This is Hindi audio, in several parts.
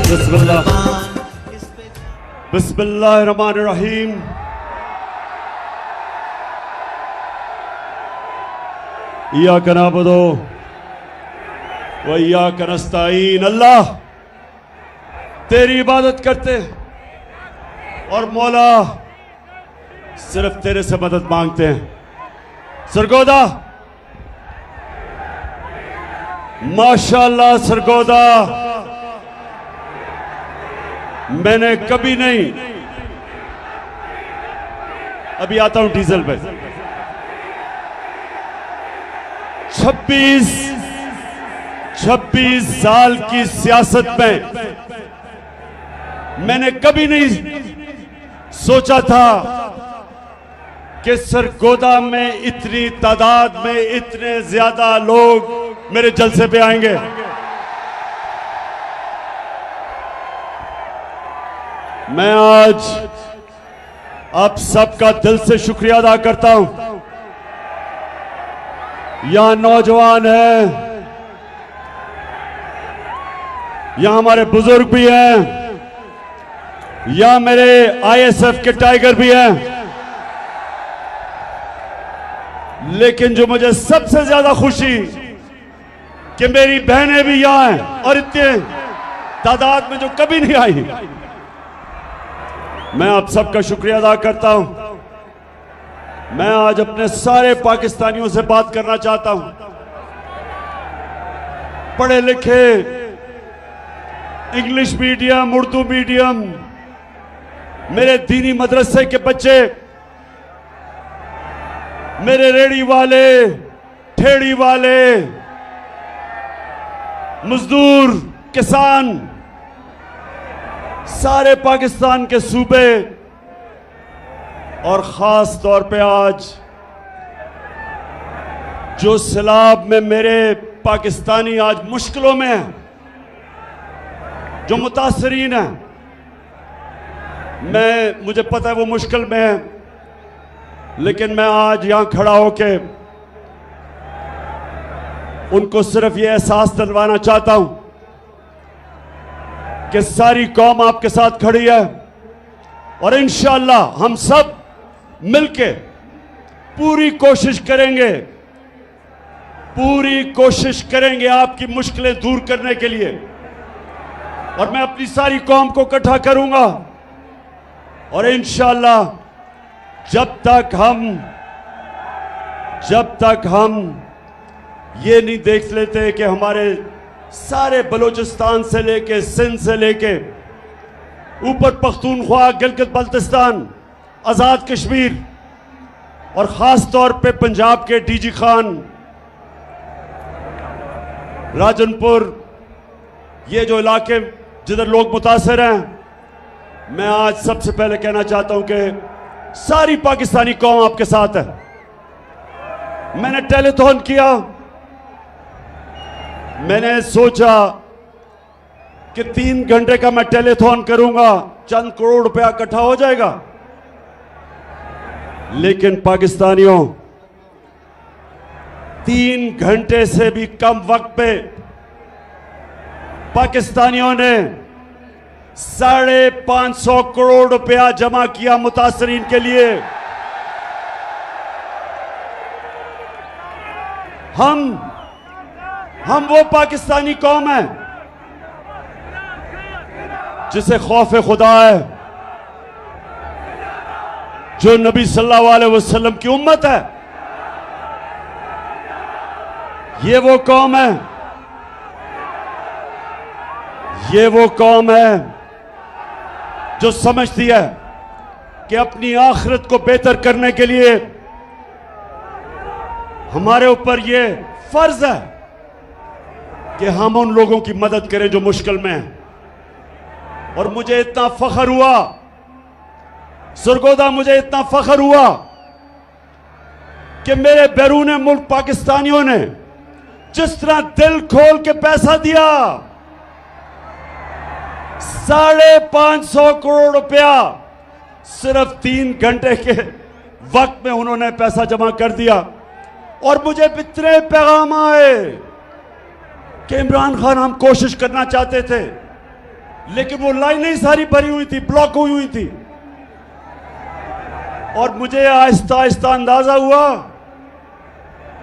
बिस्मिल्लाह बिस्मिल्लाहिर्रहमानिर्रहीम। इय्याका नअबुदु व इय्याका नस्तईन। अल्लाह तेरी इबादत करते और मौला सिर्फ तेरे से मदद मांगते हैं। सरगोदा माशाअल्लाह, सरगोदा मैंने कभी नहीं, अभी आता हूं डीजल पे, 26 साल की सियासत में मैंने कभी नहीं सोचा था कि सरगोदा में इतनी तादाद में इतने ज्यादा लोग मेरे जलसे पे आएंगे। मैं आज आप सबका दिल से शुक्रिया अदा करता हूं। यहां नौजवान हैं, यहां हमारे बुजुर्ग भी हैं, यहां मेरे आईएसएफ के टाइगर भी हैं, लेकिन जो मुझे सबसे ज्यादा खुशी कि मेरी बहनें भी यहां हैं और इतने तादाद में जो कभी नहीं आई। मैं आप सबका शुक्रिया अदा करता हूं। मैं आज अपने सारे पाकिस्तानियों से बात करना चाहता हूं। पढ़े लिखे, इंग्लिश मीडियम, उर्दू मीडियम, मेरे दीनी मदरसे के बच्चे, मेरे रेड़ी वाले, ठेड़ी वाले, मजदूर, किसान, सारे पाकिस्तान के सूबे और खास तौर पे आज जो सैलाब में मेरे पाकिस्तानी आज मुश्किलों में हैं, जो मुतासरीन हैं, मुझे पता है वो मुश्किल में है, लेकिन मैं आज यहां खड़ा होके उनको सिर्फ ये एहसास दिलवाना चाहता हूं कि सारी कौम आपके साथ खड़ी है और इंशाअल्लाह हम सब मिलके पूरी कोशिश करेंगे आपकी मुश्किलें दूर करने के लिए। और मैं अपनी सारी कौम को इकट्ठा करूंगा और इंशाअल्लाह जब तक हम ये नहीं देख लेते कि हमारे सारे बलूचिस्तान से लेके सिंध से लेके ऊपर पख्तूनख्वा, गिलगित बल्तिस्तान, आज़ाद कश्मीर और ख़ास तौर पे पंजाब के डीजी खान, राजनपुर, ये जो इलाके जिधर लोग मुतासर हैं, मैं आज सबसे पहले कहना चाहता हूं कि सारी पाकिस्तानी कौम आपके साथ है। मैंने टेलीथॉन किया, मैंने सोचा कि 3 घंटे का मैं टेलीथॉन करूंगा, चंद करोड़ रुपया इकट्ठा हो जाएगा। लेकिन पाकिस्तानियों, 3 घंटे से भी कम वक्त पे पाकिस्तानियों ने 550 करोड़ रुपया जमा किया मुतासरीन के लिए। हम वो पाकिस्तानी कौम है जिसे खौफ खुदा है, जो नबी सल्लल्लाहु अलैहि वसल्लम की उम्मत है। ये वो कौम है जो समझती है कि अपनी आखिरत को बेहतर करने के लिए हमारे ऊपर ये फर्ज है कि हम उन लोगों की मदद करें जो मुश्किल में हैं। और मुझे इतना फख्र हुआ सरगोदा, मुझे इतना फख्र हुआ कि मेरे बैरून मुल्क पाकिस्तानियों ने जिस तरह दिल खोल के पैसा दिया, 550 करोड़ रुपया सिर्फ 3 घंटे के वक्त में उन्होंने पैसा जमा कर दिया। और मुझे इतने पैगाम आए कि इमरान खान, हम कोशिश करना चाहते थे लेकिन वो लाइनें सारी भरी हुई थी, ब्लॉक हुई थी। और मुझे आहिस्ता आहिस्ता अंदाजा हुआ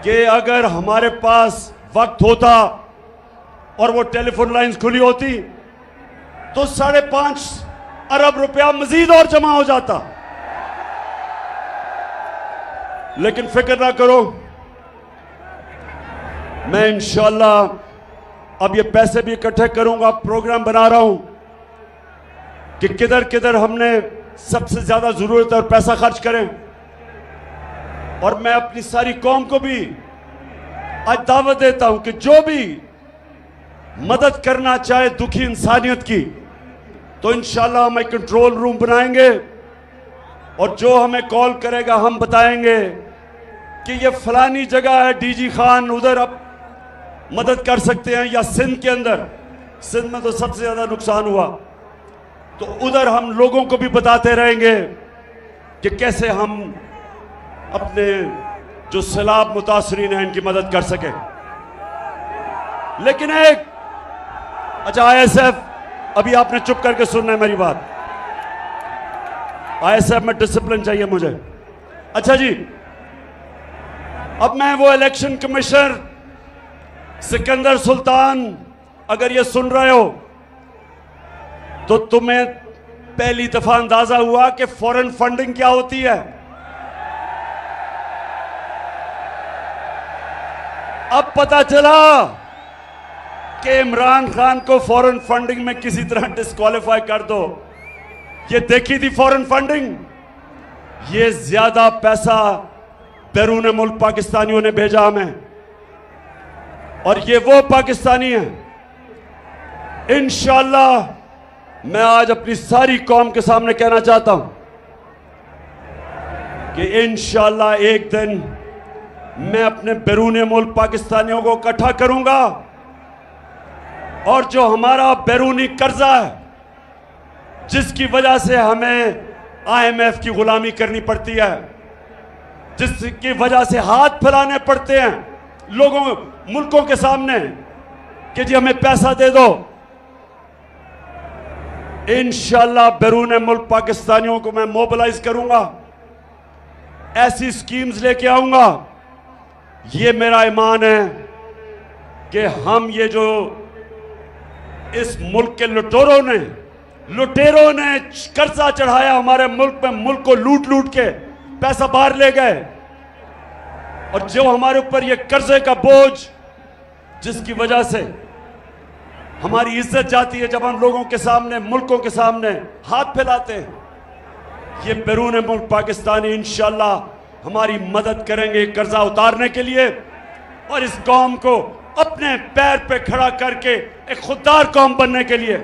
कि अगर हमारे पास वक्त होता और वो टेलीफोन लाइंस खुली होती तो 5.5 अरब रुपया मजीद और जमा हो जाता। लेकिन फिक्र ना करो, मैं इंशाअल्लाह अब ये पैसे भी इकट्ठे करूंगा। प्रोग्राम बना रहा हूं कि किधर किधर हमने सबसे ज्यादा जरूरत है और पैसा खर्च करें। और मैं अपनी सारी कौम को भी आज दावत देता हूं कि जो भी मदद करना चाहे दुखी इंसानियत की, तो इंशाल्लाह हम एक कंट्रोल रूम बनाएंगे और जो हमें कॉल करेगा हम बताएंगे कि ये फलानी जगह है, डीजी खान उधर आप मदद कर सकते हैं, या सिंध के अंदर, सिंध में तो सबसे ज्यादा नुकसान हुआ, तो उधर हम लोगों को भी बताते रहेंगे कि कैसे हम अपने जो सैलाब मुतासरीन हैं इनकी मदद कर सके। लेकिन एक अच्छा आईएसएफ, अभी आपने चुप करके सुनना है मेरी बात। आईएसएफ में डिसिप्लिन चाहिए मुझे। अच्छा जी, अब मैं वो इलेक्शन कमिश्नर सिकंदर सुल्तान, अगर ये सुन रहे हो तो तुम्हें पहली दफा अंदाजा हुआ कि फॉरेन फंडिंग क्या होती है। अब पता चला कि इमरान खान को फॉरेन फंडिंग में किसी तरह डिस्क्वालीफाई कर दो। ये देखी थी फॉरेन फंडिंग, ये ज्यादा पैसा बैरून मुल्क पाकिस्तानियों ने भेजा हमें, और ये वो पाकिस्तानी हैं। इंशाअल्लाह मैं आज अपनी सारी कौम के सामने कहना चाहता हूं कि इंशाअल्लाह एक दिन मैं अपने बैरून मुल्क पाकिस्तानियों को इकट्ठा करूंगा, और जो हमारा बैरूनी कर्जा है जिसकी वजह से हमें आईएमएफ की गुलामी करनी पड़ती है, जिसकी वजह से हाथ फैलाने पड़ते हैं लोगों मुल्कों के सामने कि जी हमें पैसा दे दो, इंशाअल्लाह बैरून मुल्क पाकिस्तानियों को मैं मोबिलाइज करूंगा, ऐसी स्कीम्स लेके आऊंगा। ये मेरा ईमान है कि हम ये जो इस मुल्क के लुटेरों ने कर्जा चढ़ाया हमारे मुल्क में, मुल्क को लूट लूट के पैसा बाहर ले गए, और जो हमारे ऊपर ये कर्जे का बोझ जिसकी वजह से हमारी इज्जत जाती है जब हम लोगों के सामने, मुल्कों के सामने हाथ फैलाते हैं, ये बैरून मुल्क पाकिस्तानी इंशाअल्लाह हमारी मदद करेंगे कर्जा उतारने के लिए, और इस कौम को अपने पैर पे खड़ा करके एक खुददार कौम बनने के लिए।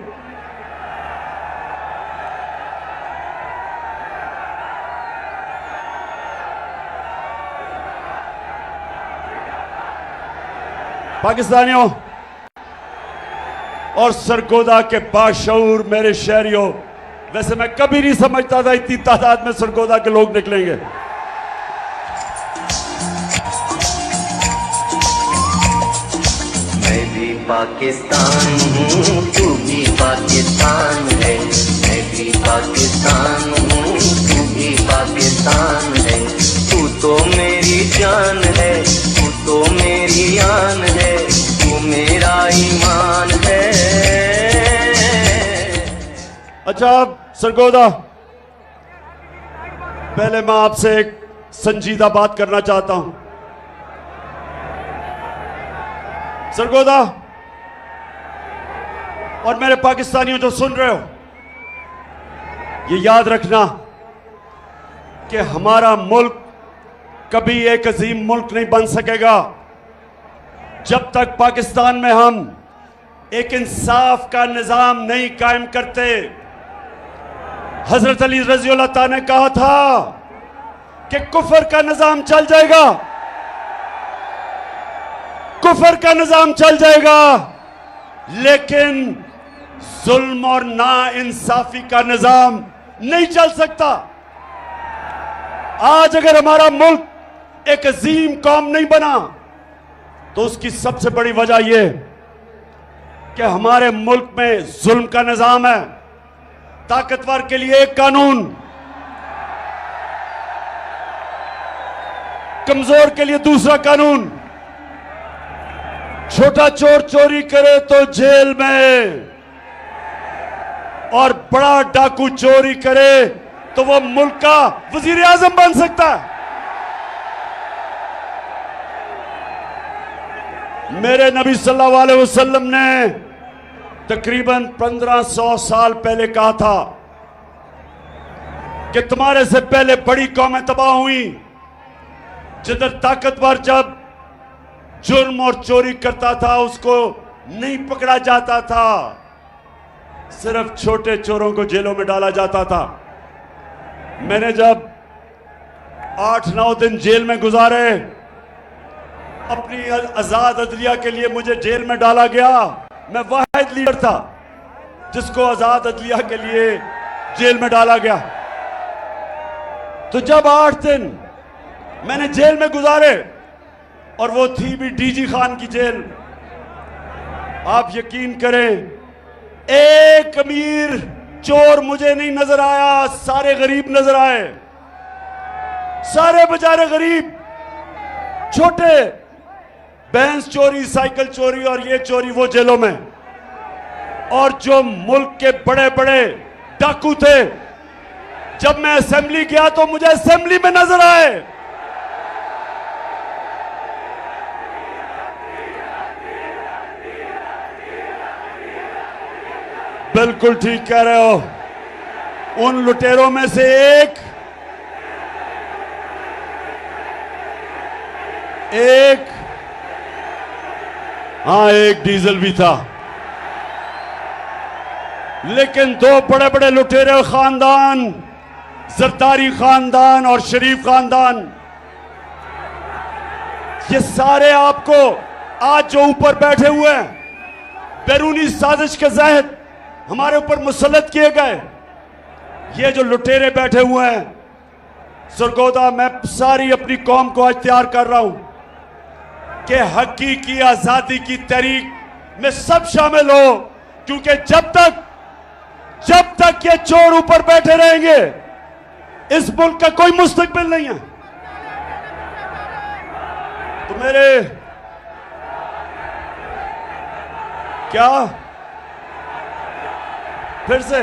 पाकिस्तानियों और सरगोदा के बाशऊर मेरे शहरियों, वैसे मैं कभी नहीं समझता था इतनी तादाद में सरगोदा के लोग निकलेंगे। मैं भी पाकिस्तान हूँ, तू भी पाकिस्तान है, मैं भी पाकिस्तान हूँ, तू भी पाकिस्तान है, तू तो मेरी जान है, तू तो मेरी आन है, तू मेरा ईमान है। अच्छा सरगोदा, पहले मैं आपसे एक संजीदा बात करना चाहता हूं। सरगोदा और मेरे पाकिस्तानियों जो सुन रहे हो, ये याद रखना कि हमारा मुल्क कभी एक अजीम मुल्क नहीं बन सकेगा जब तक पाकिस्तान में हम एक इंसाफ का निजाम नहीं कायम करते। हजरत अली रज़ी अल्लाह ताला ने कहा था कि कुफर का निजाम चल जाएगा, कुफर का निजाम चल जाएगा, लेकिन जुल्म और ना इंसाफी का निजाम नहीं चल सकता। आज अगर हमारा मुल्क एक अजीम कौम नहीं बना तो उसकी सबसे बड़ी वजह यह कि हमारे मुल्क में जुल्म का निजाम है। ताकतवर के लिए एक कानून, कमजोर के लिए दूसरा कानून। छोटा चोर चोरी करे तो जेल में, और बड़ा डाकू चोरी करे तो वो मुल्क का वजीर आजम बन सकता है। मेरे नबी सल्लल्लाहु अलैहि वसल्लम ने तकरीबन 1500 साल पहले कहा था कि तुम्हारे से पहले बड़ी कौमें तबाह हुई, जिधर ताकतवर जब जुर्म और चोरी करता था उसको नहीं पकड़ा जाता था, सिर्फ छोटे चोरों को जेलों में डाला जाता था। मैंने जब 8-9 दिन जेल में गुजारे, अपनी आजाद अदलिया के लिए मुझे जेल में डाला गया। मैं वाहिद लीडर था जिसको आजाद अदलिया के लिए जेल में डाला गया। तो जब 8 दिन मैंने जेल में गुजारे, और वो थी भी डीजी खान की जेल, आप यकीन करें एक अमीर चोर मुझे नहीं नजर आया, सारे गरीब नजर आए। सारे बेचारे गरीब, छोटे, भैंस चोरी, साइकिल चोरी और ये चोरी वो जेलों में। और जो मुल्क के बड़े बड़े डाकू थे, जब मैं असेंबली गया तो मुझे असेंबली में नजर आए। बिल्कुल ठीक कह रहे हो। उन लुटेरों में से एक हाँ, एक डीजल भी था। लेकिन दो बड़े बड़े लुटेरे खानदान, जरदारी खानदान और शरीफ खानदान, ये सारे आपको आज जो ऊपर बैठे हुए हैं, बैरूनी साजिश के तहत हमारे ऊपर मुसल्लत किए गए, ये जो लुटेरे बैठे हुए हैं, सरगोदा, मैं सारी अपनी कौम को आज तैयार कर रहा हूं कि हकीकी आजादी की तहरीक में सब शामिल हो, क्योंकि जब तक ये चोर ऊपर बैठे रहेंगे, इस मुल्क का कोई मुस्तकबिल नहीं है। तो मेरे क्या फिर से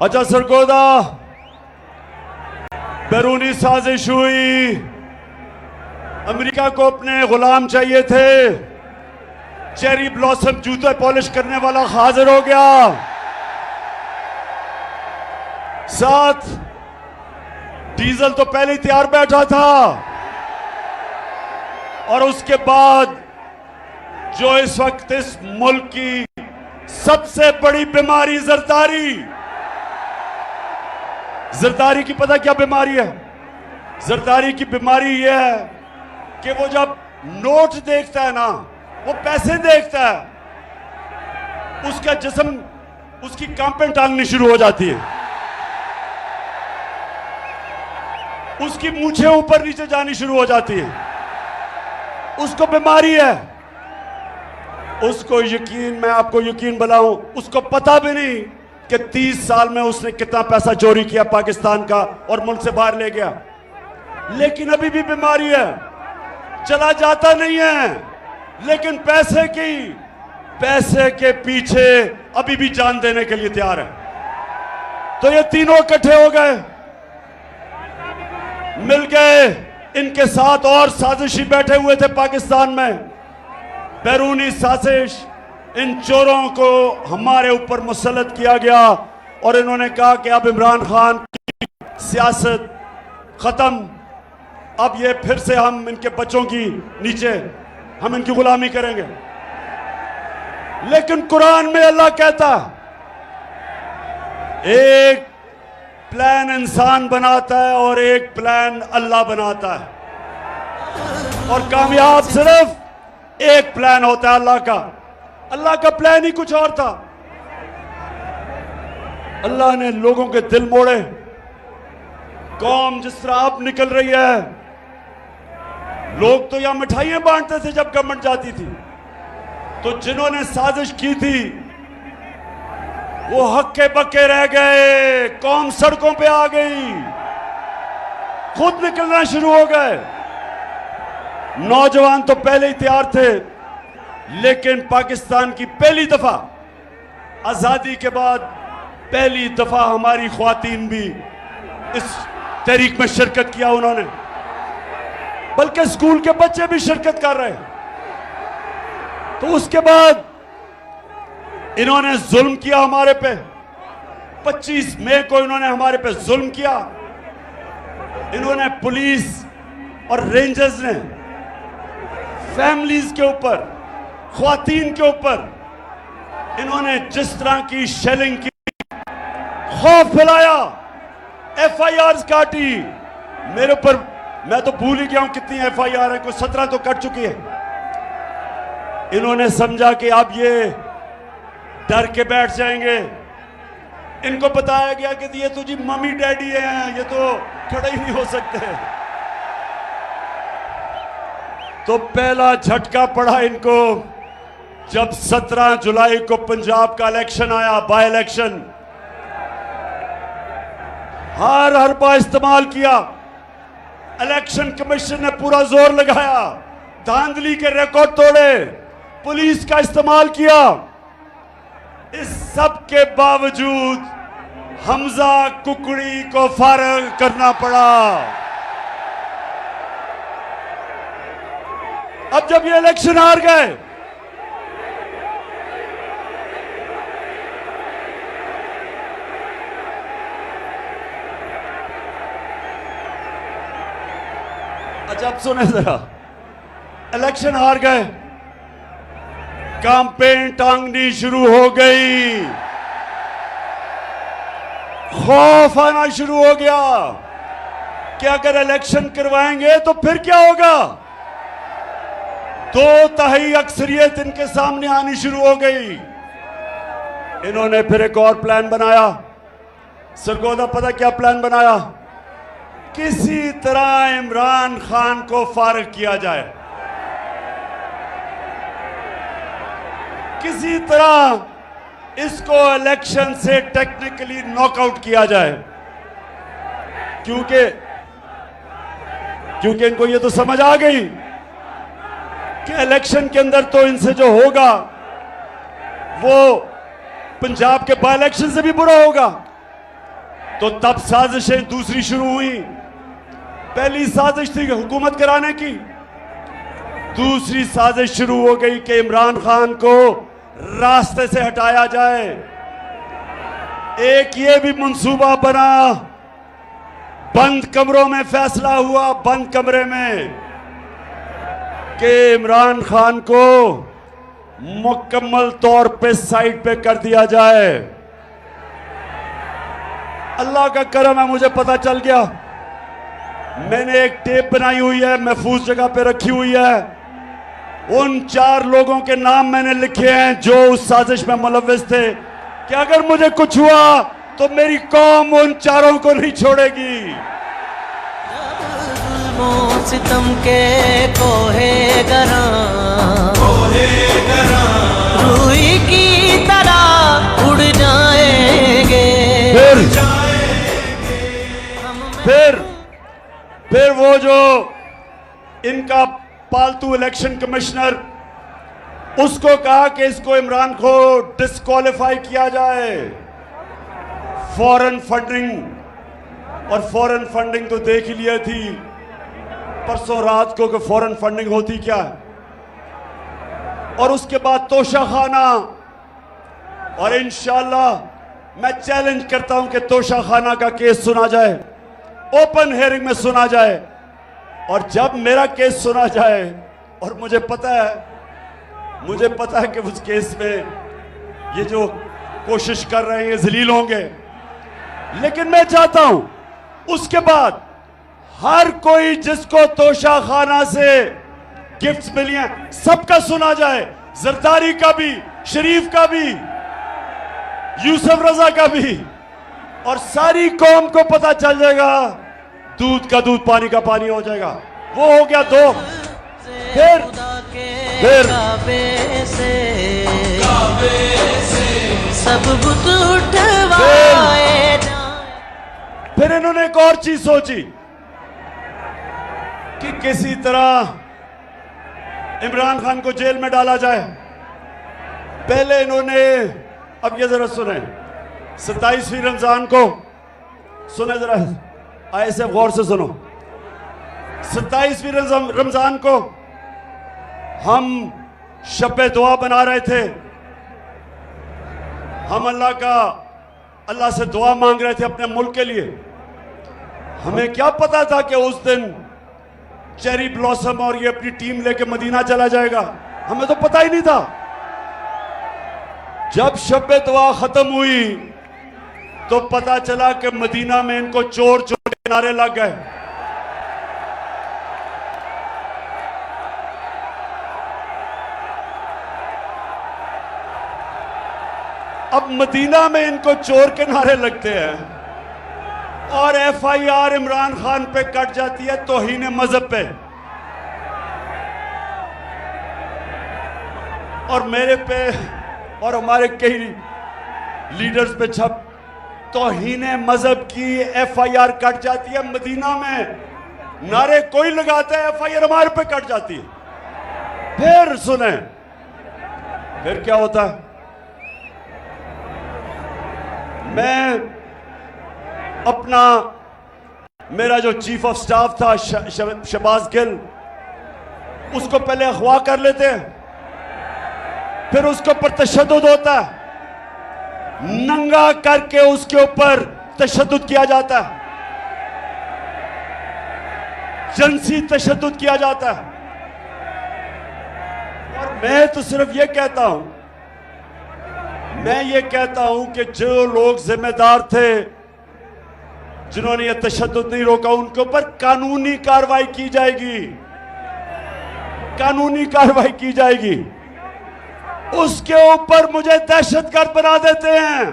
अच्छा, सरगोदा, बैरूनी साजिश हुई, अमेरिका को अपने गुलाम चाहिए थे, चेरी ब्लॉसम जूते पॉलिश करने वाला हाजिर हो गया, साथ डीजल तो पहले ही तैयार बैठा था, और उसके बाद जो इस वक्त इस मुल्क की सबसे बड़ी बीमारी जरदारी की पता क्या बीमारी है? जरदारी की बीमारी यह है कि वो जब नोट देखता है ना, वो पैसे देखता है, उसका जिस्म, उसकी कांपें टांगनी शुरू हो जाती है, उसकी मूछें ऊपर नीचे जानी शुरू हो जाती है। उसको बीमारी है। उसको यकीन, मैं आपको यकीन बनाऊं, उसको पता भी नहीं कि 30 साल में उसने कितना पैसा चोरी किया पाकिस्तान का और मुल्क से बाहर ले गया, लेकिन अभी भी बीमारी है, चला जाता नहीं है, लेकिन पैसे के पीछे अभी भी जान देने के लिए तैयार है। तो ये तीनों इकट्ठे हो गए, मिल गए, इनके साथ और साजिशी बैठे हुए थे पाकिस्तान में, बैरूनी साजिश। इन चोरों को हमारे ऊपर मुसल्लत किया गया और इन्होंने कहा कि अब इमरान खान की सियासत खत्म, अब ये फिर से हम इनके बच्चों की नीचे हम इनकी गुलामी करेंगे। लेकिन कुरान में अल्लाह कहता, एक प्लान इंसान बनाता है और एक प्लान अल्लाह बनाता है, और कामयाब सिर्फ एक प्लान होता है अल्लाह का। अल्लाह का प्लान ही कुछ और था। अल्लाह ने लोगों के दिल मोड़े। कौम जिस तरह अब निकल रही है, लोग तो यहां मिठाइयां बांटते थे जब गवर्नमेंट जाती थी। तो जिन्होंने साजिश की थी वो हक्के बक्के रह गए, कौम सड़कों पे आ गई, खुद निकलना शुरू हो गए। नौजवान तो पहले ही तैयार थे, लेकिन पाकिस्तान की पहली दफा आजादी के बाद पहली दफा हमारी ख्वातीन भी इस तहरीक में शिरकत किया उन्होंने, बल्कि स्कूल के बच्चे भी शिरकत कर रहे हैं। तो उसके बाद इन्होंने जुल्म किया हमारे पे। 25 मई को इन्होंने हमारे पे जुल्म किया। इन्होंने पुलिस और रेंजर्स ने फैमिलीज के ऊपर, ख्वातीन के ऊपर इन्होंने जिस तरह की शेलिंग की, खौफ फैलाया, FIRs काटी मेरे ऊपर। मैं तो भूल ही गया हूं कितनी FIR है, कोई 17 तो कट चुकी है। इन्होंने समझा कि अब ये डर के बैठ जाएंगे। इनको बताया गया कि ये तो जी मम्मी डैडी हैं, ये तो खड़े ही नहीं हो सकते। तो पहला झटका पड़ा इनको जब 17 जुलाई को पंजाब का इलेक्शन आया, बाय इलेक्शन। हर हरबा इस्तेमाल किया। इलेक्शन कमीशन ने पूरा जोर लगाया, धांधली के रिकॉर्ड तोड़े, पुलिस का इस्तेमाल किया। इस सब के बावजूद हमजा कुकड़ी को फारग करना पड़ा। अब जब ये इलेक्शन हार गए, अच्छा अब सुने जरा, इलेक्शन हार गए, कैंपेन टांगनी शुरू हो गई, खौफ आना शुरू हो गया कि अगर इलेक्शन करवाएंगे तो फिर क्या होगा। 2/3 अक्सरियत इनके सामने आनी शुरू हो गई। इन्होंने फिर एक और प्लान बनाया। सरगोदा पता क्या प्लान बनाया? किसी तरह इमरान खान को फारिग किया जाए, किसी तरह इसको इलेक्शन से टेक्निकली नॉकआउट किया जाए, क्योंकि इनको ये तो समझ आ गई कि इलेक्शन के अंदर तो इनसे जो होगा वो पंजाब के बाय इलेक्शन से भी बुरा होगा। तो तब साजिशें दूसरी शुरू हुई। पहली साजिश थी हुकूमत कराने की, दूसरी साजिश शुरू हो गई कि इमरान खान को रास्ते से हटाया जाए। एक ये भी मंसूबा बना, बंद कमरों में फैसला हुआ, बंद कमरे में, कि इमरान खान को मुकम्मल तौर पे साइड पे कर दिया जाए। अल्लाह का करम है, मुझे पता चल गया। मैंने एक टेप बनाई हुई है, महफूज जगह पे रखी हुई है। उन 4 लोगों के नाम मैंने लिखे हैं जो उस साजिश में मुलव्विस थे, कि अगर मुझे कुछ हुआ तो मेरी कौम उन 4 को नहीं छोड़ेगी। सितम के कोहे गरा रूही की तरह उड़ जाएंगे। फिर वो जो इनका पालतू इलेक्शन कमिश्नर, उसको कहा कि इसको इमरान को डिस्क्वालीफाई किया जाए। फॉरेन फंडिंग, और फॉरेन फंडिंग तो देख ही लिया थी परसों रात को कि फॉरेन फंडिंग होती क्या है। और उसके बाद तोशाखाना, और इंशाल्लाह मैं चैलेंज करता हूं कि तोशाखाना का केस सुना जाए, ओपन हियरिंग में सुना जाए। और जब मेरा केस सुना जाए, और मुझे पता है कि उस केस में ये जो कोशिश कर रहे हैं ये जलील होंगे, लेकिन मैं चाहता हूं उसके बाद हर कोई जिसको तोशाखाना से गिफ्ट्स मिली हैं सबका सुना जाए, जरदारी का भी, शरीफ का भी, यूसुफ रजा का भी, और सारी कौम को पता चल जाएगा, दूध का दूध पानी का पानी हो जाएगा। वो हो गया 2। फिर खुदा के फिर काबे से सब बुत उठवाए जाएं। फिर इन्होंने एक और चीज सोची कि किसी तरह इमरान खान को जेल में डाला जाए। पहले इन्होंने, अब ये जरा सुने, 27वीं रमजान को सुने, जरा ऐसे गौर से सुनो। 27वीं रमजान को हम शब दुआ बना रहे थे, हम अल्लाह से दुआ मांग रहे थे अपने मुल्क के लिए। हमें क्या पता था कि उस दिन चेरी ब्लॉसम और ये अपनी टीम लेके मदीना चला जाएगा, हमें तो पता ही नहीं था। जब शब दुआ खत्म हुई तो पता चला कि मदीना में इनको चोर चोर के नारे लग गए। अब मदीना में इनको चोर के नारे लगते हैं और FIR इमरान खान पे कट जाती है तौहीन मजहब पे, और मेरे पे और हमारे कई लीडर्स पे छप तौहीन मजहब की FIR कट जाती है। मदीना में नारे कोई लगाता है, FIR हमारे पे कट जाती है। फिर सुने, फिर क्या होता है। मैं अपना, मेरा जो चीफ ऑफ स्टाफ था शहबाज गिल, उसको पहले अगवा कर लेते हैं, फिर उसके ऊपर तशद्दुद होता है, नंगा करके उसके ऊपर तशद्दुद किया जाता है, जिनसी तशद्दुद किया जाता है। और मैं तो सिर्फ ये कहता हूं, मैं ये कहता हूं कि जो लोग जिम्मेदार थे, जिन्होंने ये तशद्दुद नहीं रोका, उनके ऊपर कानूनी कार्रवाई की जाएगी, कानूनी कार्रवाई की जाएगी। उसके ऊपर मुझे दहशतगर्द बना देते हैं,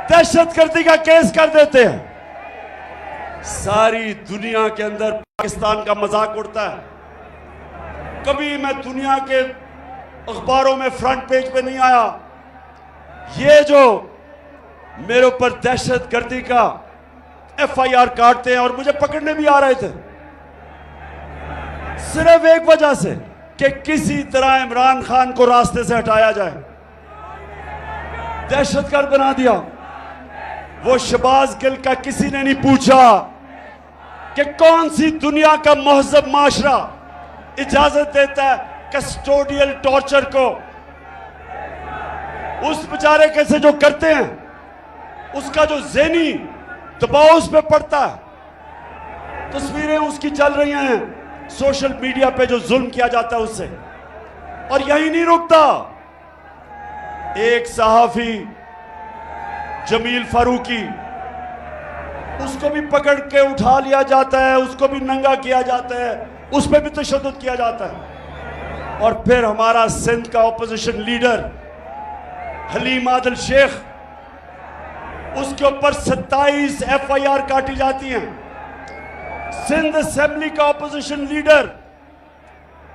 दहशतगर्दी का केस कर देते हैं। सारी दुनिया के अंदर पाकिस्तान का मजाक उड़ता है। कभी मैं दुनिया के अखबारों में फ्रंट पेज पे नहीं आया। ये जो मेरे ऊपर दहशतगर्दी का FIR काटते हैं और मुझे पकड़ने भी आ रहे थे, सिर्फ एक वजह से कि किसी तरह इमरान खान को रास्ते से हटाया जाए, दहशतगर्द बना दिया। वो शहबाज गिल का किसी ने नहीं पूछा कि कौन सी दुनिया का महजब माशरा इजाजत देता है कस्टोडियल टॉर्चर को। उस बेचारे कैसे जो करते हैं, उसका जो ज़हनी दबाव उस पर पड़ता है। तस्वीरें उसकी चल रही हैं सोशल मीडिया पे, जो जुल्म किया जाता है उससे। और यही नहीं रुकता, एक सहाफी जमील फारूकी, उसको भी पकड़ के उठा लिया जाता है, उसको भी नंगा किया जाता है, उस पर भी तशद्दुद किया जाता है। और फिर हमारा सिंध का ऑपोजिशन लीडर हलीम आदिल शेख, उसके ऊपर 27 FIR काटी जाती हैं। सिंध असेंबली का ऑपोजिशन लीडर,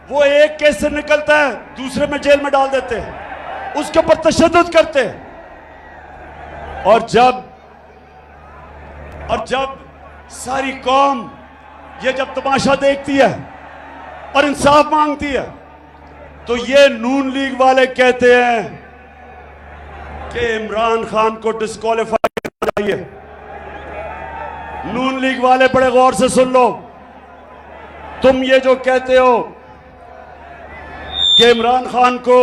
वो एक केस से निकलता है दूसरे में जेल में डाल देते हैं, उसके ऊपर तशद्दुद करते हैं। और जब सारी कौम ये जब तमाशा देखती है और इंसाफ मांगती है, तो ये नून लीग वाले कहते हैं कि इमरान खान को डिस्क्वालीफाई करना चाहिए। नून लीग वाले बड़े गौर से सुन लो, तुम ये जो कहते हो कि इमरान खान को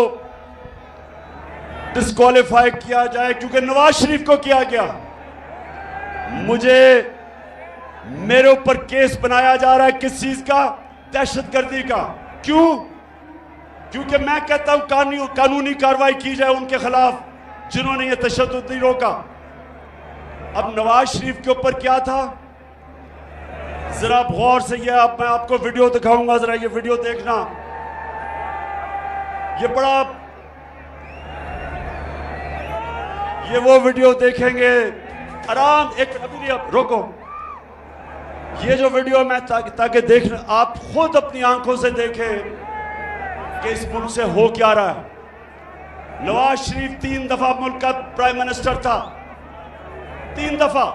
डिस्क्वालीफाई किया जाए क्योंकि नवाज शरीफ को किया गया, मेरे ऊपर केस बनाया जा रहा है किस चीज का? दहशतगर्दी का। क्यों? क्योंकि मैं कहता हूं कानूनी कार्रवाई की जाए उनके खिलाफ जिन्होंने ये तशद्दुद नहीं रोका। अब नवाज शरीफ के ऊपर क्या था, जरा गौर से, ये मैं आपको वीडियो दिखाऊंगा, जरा ये वीडियो देखना। ये वो वीडियो देखेंगे, आराम, एक अभी नहीं, अब रोको। ये जो वीडियो मैं ताकि देखना, आप खुद अपनी आंखों से देखें कि इस मुल्क से हो क्या रहा है। नवाज शरीफ 3 दफा मुल्क का प्राइम मिनिस्टर था, 3 दफा।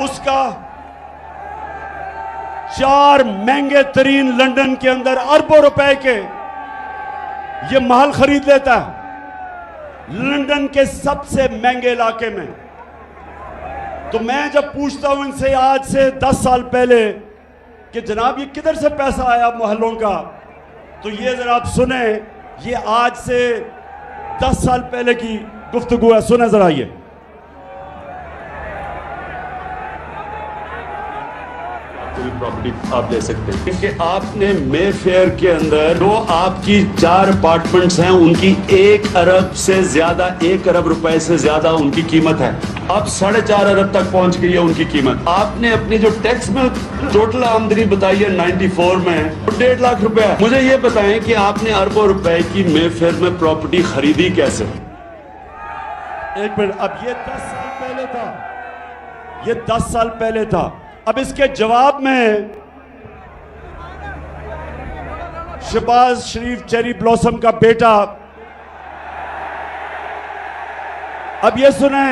उसका 4 महंगे तरीन लंदन के अंदर अरबों रुपए के ये महल खरीद लेता है, लंदन के सबसे महंगे इलाके में। तो मैं जब पूछता हूं इनसे आज से 10 साल पहले कि जनाब ये किधर से पैसा आया महलों का, तो ये जरा आप सुने, ये आज से 10 साल पहले की गुफ्तगू है, सुने जरा ये। प्रॉपर्टी आप ले सकते हैं क्योंकि आपने मे फेयर के अंदर जो आपकी 4 अपार्टमेंट्स हैं उनकी 1 अरब से ज्यादा, 1 अरब रुपए से ज्यादा उनकी कीमत है। अब 4.5 अरब तक पहुंच गई है उनकी कीमत। आपने अपनी जो टैक्स में टोटल आमदनी बताई है 94 में 1.5 लाख रुपए। मुझे ये बताएं कि आपने अरबों रुपए की मे फेयर में प्रॉपर्टी खरीदी कैसे? एक मिनट, अब ये 10 साल पहले था, ये 10 साल पहले था। अब इसके जवाब में शहबाज शरीफ चेरी ब्लॉसम का बेटा, अब ये सुने,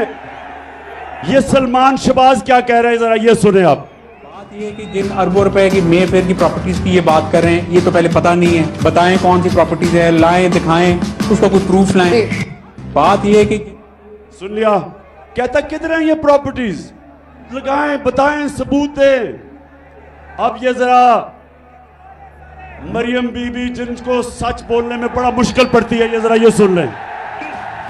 ये सलमान शहबाज क्या कह रहे हैं, जरा ये सुने आप। बात ये है कि जिन अरबों रुपए की मे फेयर की प्रॉपर्टीज की ये बात कर रहे हैं, ये तो पहले पता नहीं है। बताएं कौन सी प्रॉपर्टीज है, लाएं, दिखाएं, उसका कोई प्रूफ लाएं। बात ये है कि सुन लिया, कहता किधर है ये प्रॉपर्टीज, लगाएं, बताएं, सबूत दें। अब ये जरा मरियम बीबी जिनको सच बोलने में बड़ा मुश्किल पड़ती है, ये जरा ये सुन लें।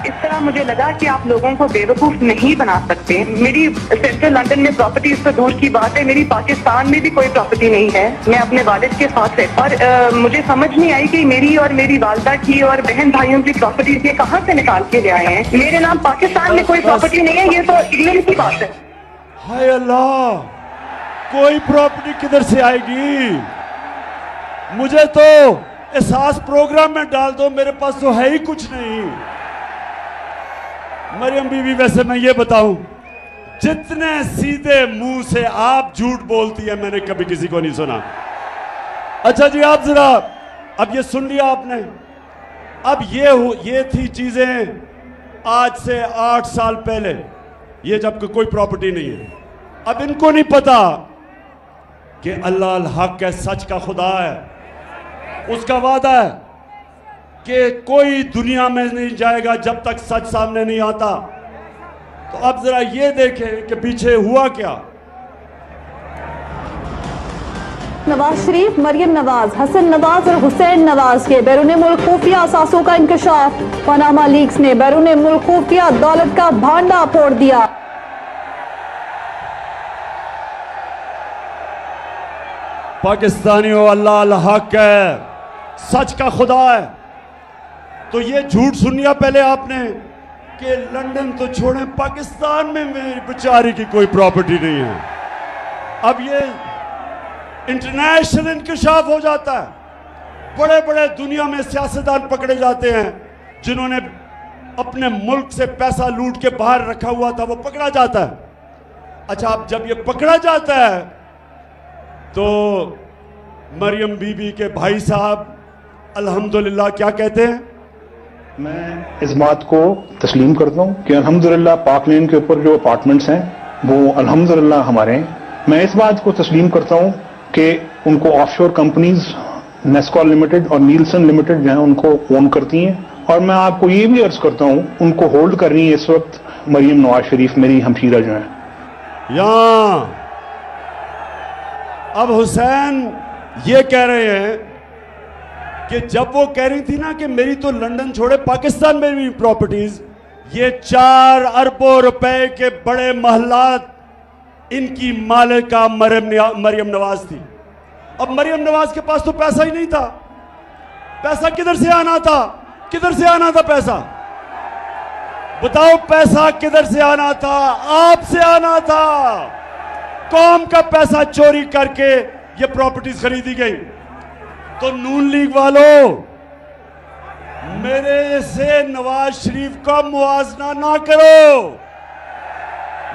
इस तरह मुझे लगा कि आप लोगों को बेवकूफ नहीं बना सकते। मेरी सेंट्रल लंदन में प्रॉपर्टीज तो दूर की बात है, मेरी पाकिस्तान में भी कोई प्रॉपर्टी नहीं है। मैं अपने वालिद के साथ है और मुझे समझ नहीं आई कि मेरी और मेरी वालदा की और बहन भाइयों की प्रॉपर्टीज ये कहाँ से निकाल के ले आए हैं। मेरे नाम पाकिस्तान में कोई प्रॉपर्टी नहीं है, ये तो इंग्लैंड की बात है। हाय अल्लाह, कोई प्रॉपर्टी किधर से आएगी? मुझे तो एहसास प्रोग्राम में डाल दो, मेरे पास तो है ही कुछ नहीं। मरियम बीबी, वैसे मैं ये बताऊं, जितने सीधे मुंह से आप झूठ बोलती है मैंने कभी किसी को नहीं सुना। अच्छा जी, आप जरा, अब ये सुन लिया आपने। अब ये थी चीजें आज से 8 साल पहले, ये जब कोई प्रॉपर्टी नहीं है। अब इनको नहीं पता कि अल्लाह अल हक है, सच का खुदा है, उसका वादा है कि कोई दुनिया में नहीं जाएगा जब तक सच सामने नहीं आता। तो अब जरा ये देखें कि पीछे हुआ क्या। नवाज शरीफ, मरियम नवाज, हसन नवाज और हुसैन नवाज के बैरून मुल्क खुफिया असासों का इंकशाफ। पनामा लीक्स ने बैरून मुल्क खुफिया दौलत का भांडा फोड़ दिया। पाकिस्तानियों, अल्लाह अल हक है, सच का खुदा है। तो ये झूठ सुन लिया पहले आपने कि लंदन तो छोड़ें, पाकिस्तान में मेरी बेचारी की कोई प्रॉपर्टी नहीं है। अब ये इंटरनेशनल इंकशाफ हो जाता है, बड़े बड़े दुनिया में सियासतदान पकड़े जाते हैं जिन्होंने अपने मुल्क से पैसा लूट के बाहर रखा हुआ था, वो पकड़ा जाता है। अच्छा, अब जब ये पकड़ा जाता है तो मरियम बीबी के भाई साहब अल्हम्दुलिल्लाह क्या कहते हैं? मैं इस बात को तस्लीम करता हूँ कि अल्हम्दुलिल्लाह पाक लेन के ऊपर जो अपार्टमेंट्स हैं वो अल्हम्दुलिल्लाह हमारे हैं। मैं इस बात को तस्लीम करता हूँ कि उनको ऑफशोर कंपनीज नेस्कॉल लिमिटेड और नीलसन लिमिटेड जो है उनको ओन करती हैं। और मैं आपको ये भी अर्ज करता हूँ, उनको होल्ड कर रही है इस वक्त मरियम नवाज शरीफ, मेरी हमशीरा जो है। यहां अब हुसैन ये कह रहे हैं कि जब वो कह रही थी ना कि मेरी तो लंदन छोड़े पाकिस्तान में भी प्रॉपर्टीज, ये 4 अरबों रुपए के बड़े महलात इनकी मालिका मरियम नवाज थी। अब मरियम नवाज के पास तो पैसा ही नहीं था। पैसा किधर से आना था? किधर से आना था पैसा? बताओ, पैसा किधर से आना था? आपसे आना था। कौम का पैसा चोरी करके ये प्रॉपर्टीज खरीदी गई। तो नून लीग वालों, मेरे से नवाज शरीफ का मुआवजा ना करो।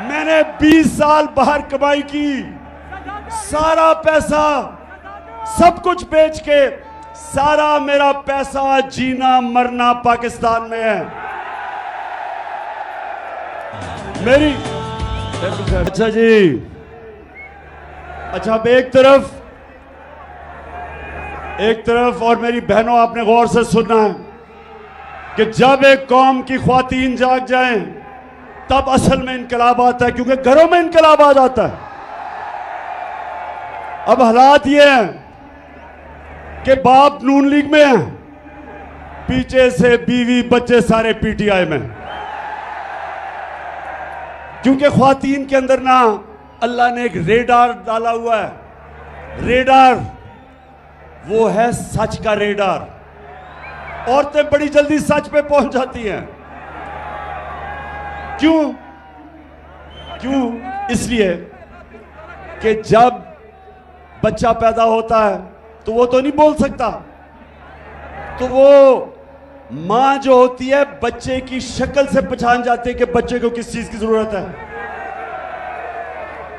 मैंने 20 साल बाहर कमाई की, सारा पैसा सब कुछ बेच के सारा मेरा पैसा जीना मरना पाकिस्तान में है। मेरी अच्छा जी, अच्छा अब एक तरफ और मेरी बहनों आपने गौर से सुनना है कि जब एक कौम की ख्वातीन जाग जाएं तब असल में इनकलाब आता है, क्योंकि घरों में इनकलाब आ जाता है। अब हालात ये हैं कि बाप नून लीग में है, पीछे से बीवी बच्चे सारे पीटीआई में, क्योंकि ख्वातीन के अंदर ना अल्लाह ने एक रेडार डाला हुआ है। रेडार वो है सच का रेडार। औरतें बड़ी जल्दी सच पे पहुंच जाती हैं। क्यों? इसलिए कि जब बच्चा पैदा होता है तो वो तो नहीं बोल सकता, तो वो मां जो होती है बच्चे की शक्ल से पहचान जाती है कि बच्चे को किस चीज की जरूरत है।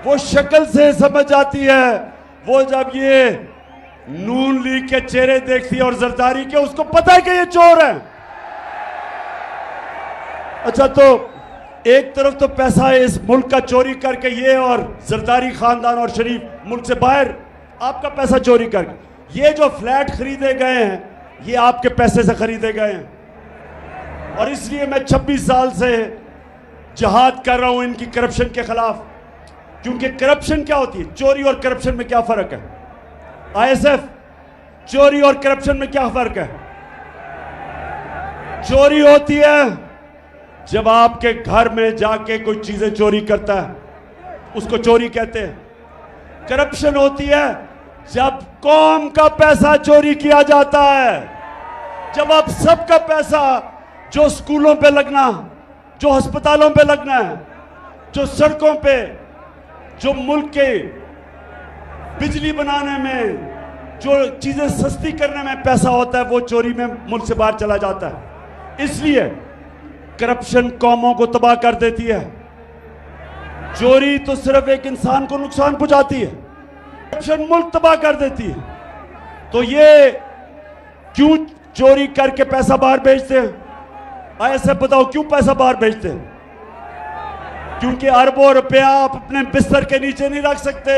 वो शक्ल से समझ जाती है। वो जब ये नून लीग के चेहरे देखती है और जरदारी के, उसको पता है कि ये चोर है। अच्छा, तो एक तरफ तो पैसा है इस मुल्क का चोरी करके ये और जरदारी खानदान और शरीफ मुल्क से बाहर आपका पैसा चोरी करके, ये जो फ्लैट खरीदे गए हैं ये आपके पैसे से खरीदे गए हैं। और इसलिए मैं 26 साल से जहाद कर रहा हूं इनकी करप्शन के खिलाफ। क्योंकि करप्शन क्या होती है, चोरी और करप्शन में क्या फर्क है? आईएसएफ, चोरी और करप्शन में क्या फर्क है? चोरी होती है जब आपके घर में जाके कोई चीजें चोरी करता है, उसको चोरी कहते हैं। करप्शन होती है जब कौम का पैसा चोरी किया जाता है, जब आप सबका पैसा जो स्कूलों पे लगना, जो अस्पतालों पे लगना है, जो सड़कों पे, जो मुल्क के बिजली बनाने में, जो चीजें सस्ती करने में पैसा होता है, वो चोरी में मुल्क से बाहर चला जाता है। इसलिए करप्शन कौमों को तबाह कर देती है। चोरी तो सिर्फ एक इंसान को नुकसान पहुंचाती है, करप्शन मुल्क तबाह कर देती है। तो ये क्यों चोरी करके पैसा बाहर भेजते हैं? ऐसे बताओ क्यों पैसा बाहर भेजते हैं? क्योंकि अरबों रुपया आप अपने बिस्तर के नीचे नहीं रख सकते।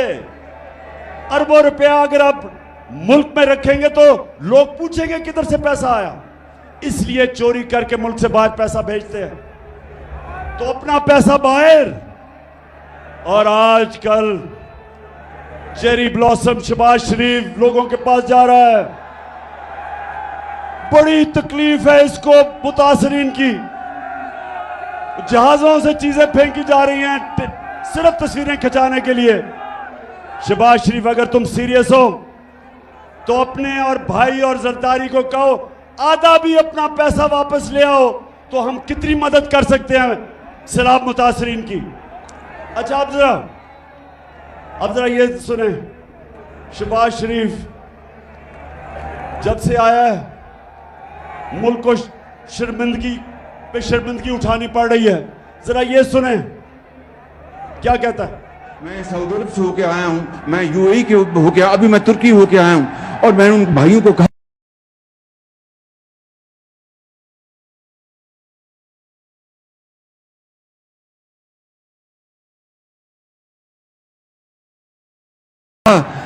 अरबों रुपया अगर आप मुल्क में रखेंगे तो लोग पूछेंगे किधर से पैसा आया। इसलिए चोरी करके मुल्क से बाहर पैसा भेजते हैं। तो अपना पैसा बाहर। और आजकल चेरी ब्लॉसम शहबाज शरीफ लोगों के पास जा रहा है। बड़ी तकलीफ है इसको मुतासरीन की। जहाजों से चीजें फेंकी जा रही हैं सिर्फ तस्वीरें खिंचाने के लिए। शहबाज शरीफ, अगर तुम सीरियस हो तो अपने और भाई और जरदारी को कहो आधा भी अपना पैसा वापस ले आओ, तो हम कितनी मदद कर सकते हैं सैलाब मुतासरीन की। अच्छा, अब जरा ये सुने, शहबाज शरीफ जब से आया है मुल्क को शर्मिंदगी पे शर्मिंदगी उठानी पड़ रही है। जरा ये सुने क्या कहता है। मैं सऊदी अरब से होके आया हूँ, मैं यूएई के होके, अभी मैं तुर्की होके आया हूँ, और मैंने उन भाइयों को कहा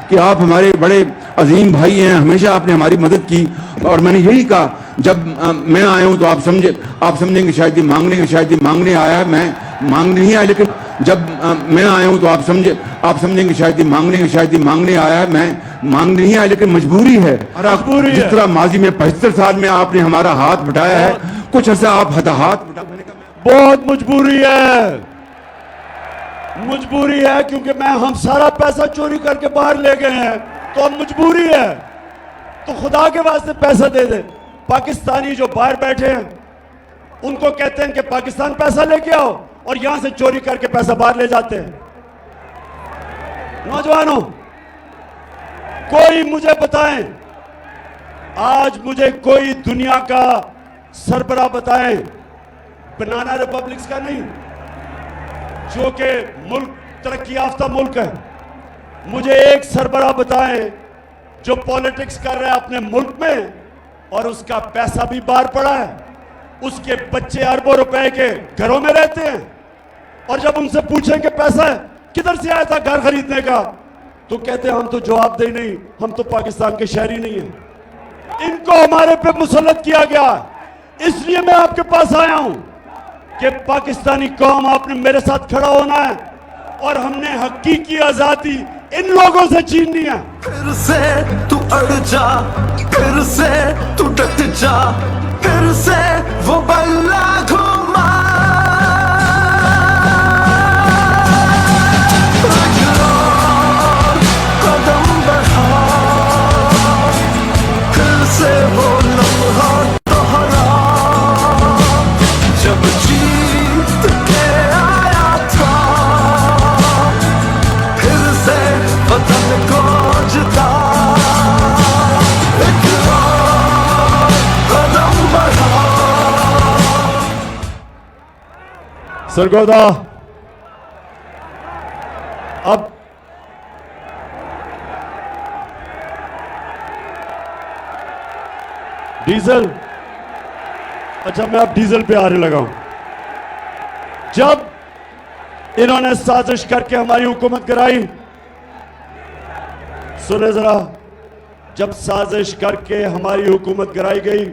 कि आप हमारे बड़े अजीम भाई हैं, हमेशा आपने हमारी मदद की। और मैंने यही कहा, जब मैं आया हूं तो आप समझेंगे शायद ये मांगने आया है, मैं मांगने नहीं आया, लेकिन जब मैं आया हूं तो आप समझेंगे शायद ये मांगने आया है, मैं मांगने नहीं आया, लेकिन मजबूरी है। जिस तरह माजी में 75 साल में आपने हमारा हाथ बटाया है, कुछ ऐसा आप हाथ बहुत मजबूरी है क्योंकि हम सारा पैसा चोरी करके बाहर ले गए हैं, तो अब मजबूरी है। तो खुदा के वास्ते पैसा दे दे। पाकिस्तानी जो बाहर बैठे हैं उनको कहते हैं कि पाकिस्तान पैसा लेके आओ, और यहां से चोरी करके पैसा बाहर ले जाते हैं। नौजवानों, कोई मुझे बताएं, आज मुझे कोई दुनिया का सरबराह बताएं, बनाना रिपब्लिक्स का नहीं, जो कि मुल्क तरक्की याफ्ता मुल्क है, मुझे एक सरबराह बताएं जो पॉलिटिक्स कर रहा है अपने मुल्क में और उसका पैसा भी बाहर पड़ा है, उसके बच्चे अरबों रुपए के घरों में रहते हैं, और जब उनसे पूछें कि पैसा किधर से आया था घर खरीदने का, तो कहते हैं हम तो जवाब दे नहीं, हम तो पाकिस्तान के शहरी नहीं हैं। इनको हमारे पे मुसल्लत किया गया, इसलिए मैं आपके पास आया हूं कि पाकिस्तानी कौम, आपने मेरे साथ खड़ा होना है और हमने हकीकी आजादी इन लोगों से छीननी है। फिर से तू अड़ जा, फिर से तू डट जा, फिर से वो बल्ला घुमा। कदम बढ़ा, फिर से वो लम्हा दोहरा, जब जीत के आया था, फिर से वतन को जिता। एक और कदम बढ़ा। सरगोदा, अब डीजल, अच्छा मैं अब डीजल पे आने लगा हूं। जब इन्होंने साजिश करके हमारी हुकूमत गिराई, सुने जरा, जब साजिश करके हमारी हुकूमत गिराई गई,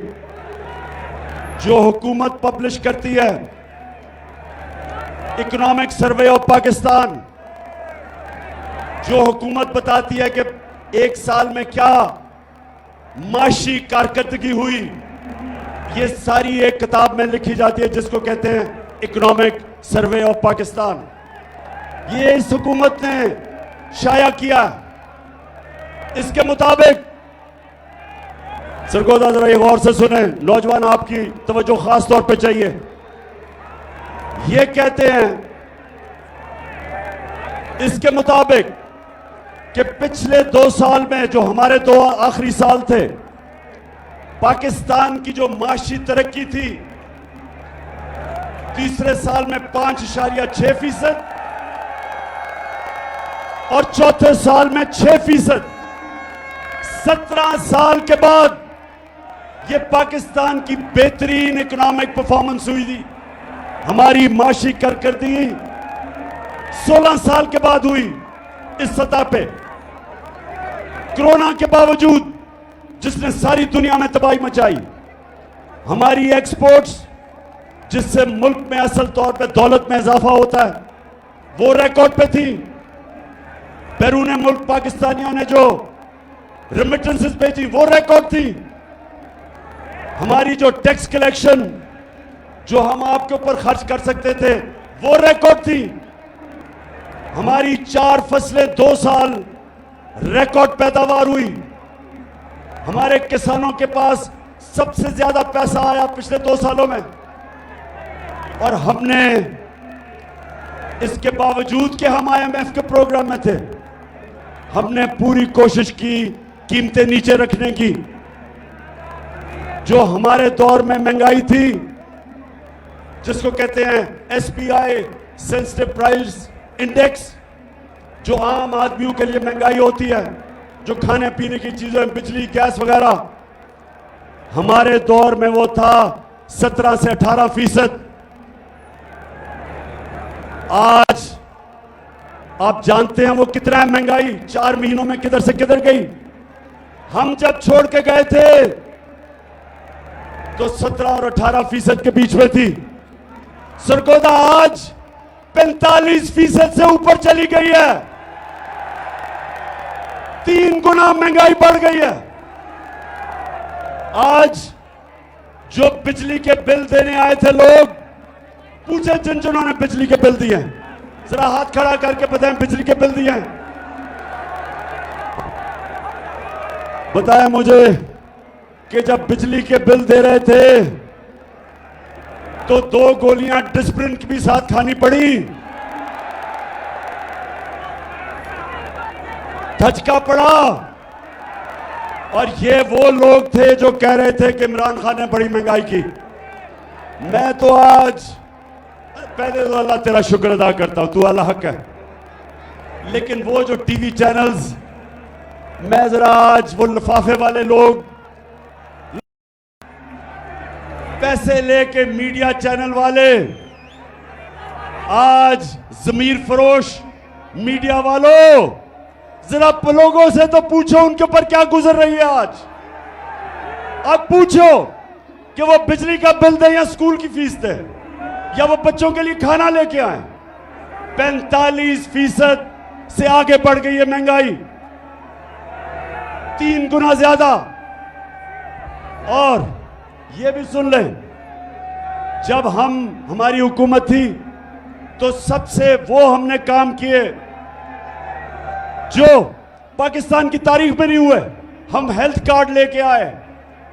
जो हुकूमत पब्लिश करती है इकोनॉमिक सर्वे ऑफ पाकिस्तान, जो हुकूमत बताती है कि एक साल में क्या माशी कारकर्दगी हुई, ये सारी एक किताब में लिखी जाती है जिसको कहते हैं इकोनॉमिक सर्वे ऑफ पाकिस्तान। ये इस हुकूमत ने शाया किया। इसके मुताबिक, सरगोदा जरा ये गौर से सुने, नौजवान आपकी तवज्जो खास तौर पे चाहिए। ये कहते हैं इसके मुताबिक कि पिछले 2 साल में, जो हमारे 2 आखिरी साल थे, पाकिस्तान की जो माशी तरक्की थी, तीसरे साल में 5.6% और चौथे साल में 6%। 17 साल के बाद ये पाकिस्तान की बेहतरीन इकोनॉमिक परफॉर्मेंस हुई थी। हमारी माशी कारकर्दगी 16 साल के बाद हुई इस सतह पे। कोरोना के बावजूद, जिसने सारी दुनिया में तबाही मचाई, हमारी एक्सपोर्ट्स, जिससे मुल्क में असल तौर पे दौलत में इजाफा होता है, वो रिकॉर्ड पे थी। बैरून मुल्क पाकिस्तानियों ने जो रेमिटेंसेस भेजी, वो रिकॉर्ड थी। हमारी जो टैक्स कलेक्शन, जो हम आपके ऊपर खर्च कर सकते थे, वो रिकॉर्ड थी। हमारी 4 फसलें 2 साल रिकॉर्ड पैदावार हुई। हमारे किसानों के पास सबसे ज्यादा पैसा आया पिछले 2 सालों में। और हमने, इसके बावजूद कि हम IMF के प्रोग्राम में थे, हमने पूरी कोशिश की कीमतें नीचे रखने की। जो हमारे दौर में महंगाई थी, जिसको कहते हैं SPI, सेंसिटिव प्राइस इंडेक्स, जो आम आदमियों के लिए महंगाई होती है, जो खाने पीने की चीजें, बिजली, गैस वगैरह, हमारे दौर में वो था 17 से 18%। आज आप जानते हैं वो कितना है महंगाई, 4 महीनों में किधर से किधर गई। हम जब छोड़ के गए थे तो 17 और 18% के बीच में थी। सरगोदा आज 45% से ऊपर चली गई है। 3 गुना महंगाई बढ़ गई है। आज जो बिजली के बिल देने आए थे लोग, पूछे जिन्होंने बिजली के बिल दिए, जरा हाथ खड़ा करके बताएं बिजली के बिल दिए। बताया मुझे कि जब बिजली के बिल दे रहे थे तो 2 गोलियां डिस्प्रिन की भी साथ खानी पड़ी। धचका पड़ा। और ये वो लोग थे जो कह रहे थे कि इमरान खान ने बड़ी महंगाई की। मैं तो आज पहले तो अल्लाह तेरा शुक्र अदा करता हूं, तू अल्लाह हक है। लेकिन वो जो टीवी चैनल्स मैं जरा आज वो लिफाफे वाले लोग, पैसे लेके मीडिया चैनल वाले, आज जमीर फरोश मीडिया वालों, जरा लोगों से तो पूछो उनके ऊपर क्या गुजर रही है आज। अब पूछो कि वो बिजली का बिल दें या स्कूल की फीस दें या वो बच्चों के लिए खाना लेके आए। 45% से आगे बढ़ गई है महंगाई, 3 गुना ज्यादा। और ये भी सुन लें, जब हमारी हुकूमत थी तो सबसे वो हमने काम किए जो पाकिस्तान की तारीख में नहीं हुए। हम हेल्थ कार्ड लेके आए,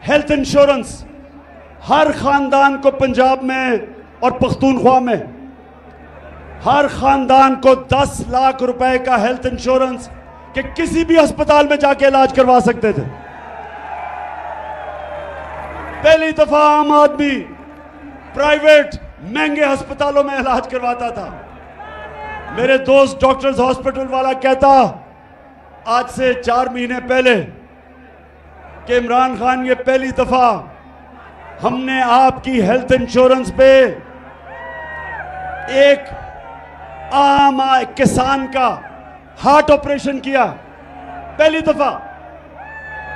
हेल्थ इंश्योरेंस हर खानदान को, पंजाब में और पख्तूनख्वा में हर खानदान को 10 लाख रुपए का हेल्थ इंश्योरेंस कि किसी भी अस्पताल में जाके इलाज करवा सकते थे। पहली दफा आम आदमी प्राइवेट महंगे अस्पतालों में इलाज करवाता था। मेरे दोस्त डॉक्टर्स हॉस्पिटल वाला कहता आज से 4 महीने पहले कि इमरान खान, ये पहली दफा हमने आपकी हेल्थ इंश्योरेंस पे एक आम किसान का हार्ट ऑपरेशन किया, पहली दफा।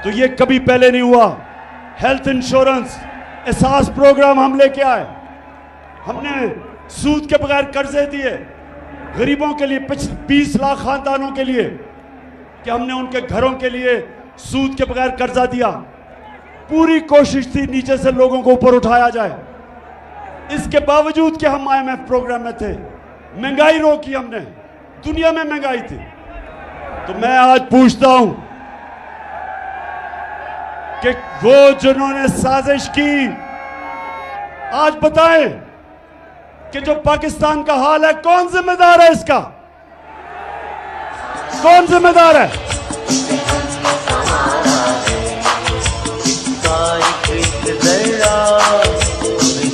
तो ये कभी पहले नहीं हुआ। हेल्थ इंश्योरेंस एहसास प्रोग्राम हम लेके आए, हमने सूद के बगैर कर्जे दिए गरीबों के लिए, 20 लाख खानदानों के लिए, कि हमने उनके घरों के लिए सूद के बगैर कर्जा दिया। पूरी कोशिश थी नीचे से लोगों को ऊपर उठाया जाए। इसके बावजूद कि हम IMF प्रोग्राम में थे, महंगाई रोकी हमने, दुनिया में महंगाई थी। तो मैं आज पूछता हूं कि वो जिन्होंने साजिश की, आज बताएं कि जो पाकिस्तान का हाल है, कौन जिम्मेदार है इसका? कौन जिम्मेदार है?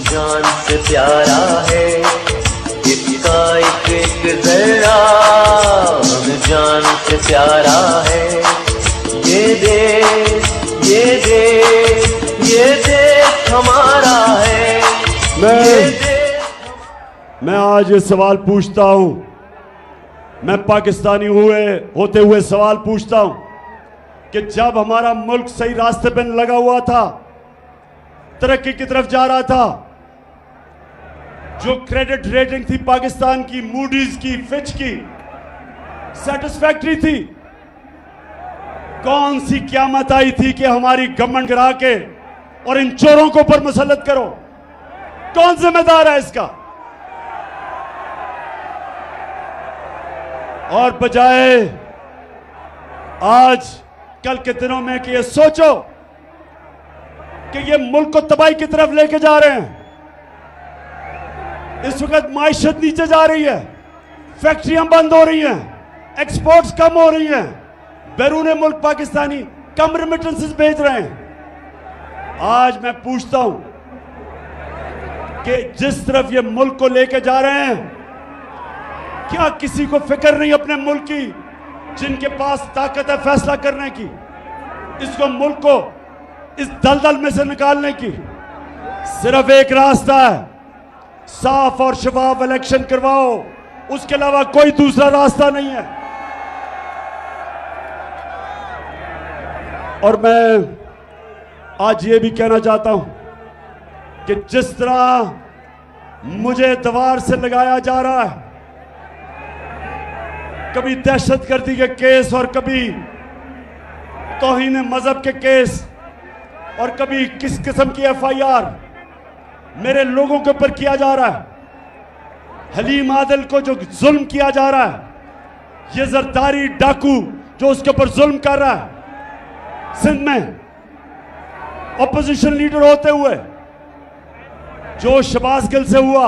जान से प्यारा है, इसका एक जरा हमें जान से प्यारा है। ये देश, ये देश, ये देश हमारा है। मैं आज ये सवाल पूछता हूं, मैं पाकिस्तानी होते हुए सवाल पूछता हूं कि जब हमारा मुल्क सही रास्ते पर लगा हुआ था, तरक्की की तरफ जा रहा था, जो क्रेडिट रेटिंग थी पाकिस्तान की, मूडीज की, फिच की, सेटिस्फैक्टरी थी, कौन सी क़यामत आई थी कि हमारी गवर्नमेंट गिरा के और इन चोरों को ऊपर मुसल्लत करो? कौन जिम्मेदार है इसका? और बजाय आज कल के दिनों में कि ये सोचो कि ये मुल्क को तबाही की तरफ लेके जा रहे हैं। इस वक्त माइशत नीचे जा रही है, फैक्ट्रियां बंद हो रही हैं, एक्सपोर्ट्स कम हो रही हैं, बैरून मुल्क पाकिस्तानी कम रेमिटेंसेस भेज रहे हैं। आज मैं पूछता हूं कि जिस तरफ ये मुल्क को लेके जा रहे हैं, क्या किसी को फिक्र नहीं अपने मुल्क की, जिनके पास ताकत है फैसला करने की, इसको मुल्क को इस दलदल में से निकालने की? सिर्फ एक रास्ता है, साफ और शफाफ इलेक्शन करवाओ, उसके अलावा कोई दूसरा रास्ता नहीं है। और मैं आज ये भी कहना चाहता हूं कि जिस तरह मुझे दीवार से लगाया जा रहा है, कभी दहशतगर्दी के केस और कभी तौहीन मजहब के केस और कभी किस किस्म की FIR मेरे लोगों के ऊपर किया जा रहा है। हलीम आदिल को जो जुल्म किया जा रहा है, ये जरदारी डाकू जो उसके ऊपर जुल्म कर रहा है, सिंध में ऑपोजिशन लीडर होते हुए, जो शहबाज गिल से हुआ,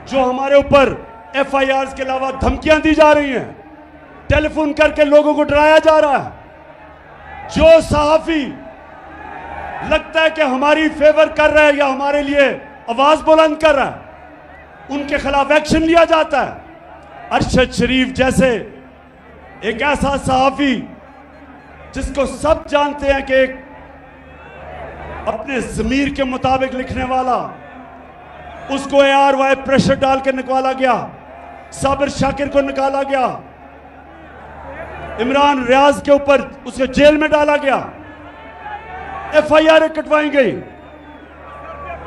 जो हमारे ऊपर FIRs के अलावा धमकियां दी जा रही हैं, टेलीफोन करके लोगों को डराया जा रहा है, जो सहाफी लगता है कि हमारी फेवर कर रहा है या हमारे लिए आवाज बुलंद कर रहा है, उनके खिलाफ एक्शन लिया जाता है। अरशद शरीफ जैसे एक ऐसा सहाफी जिसको सब जानते हैं कि एक अपने ज़मीर के मुताबिक लिखने वाला, उसको ARY प्रेशर डाल के निकाला गया, साबिर शाकिर को निकाला गया, इमरान रियाज के ऊपर उसको जेल में डाला गया, FIR कटवाई गई,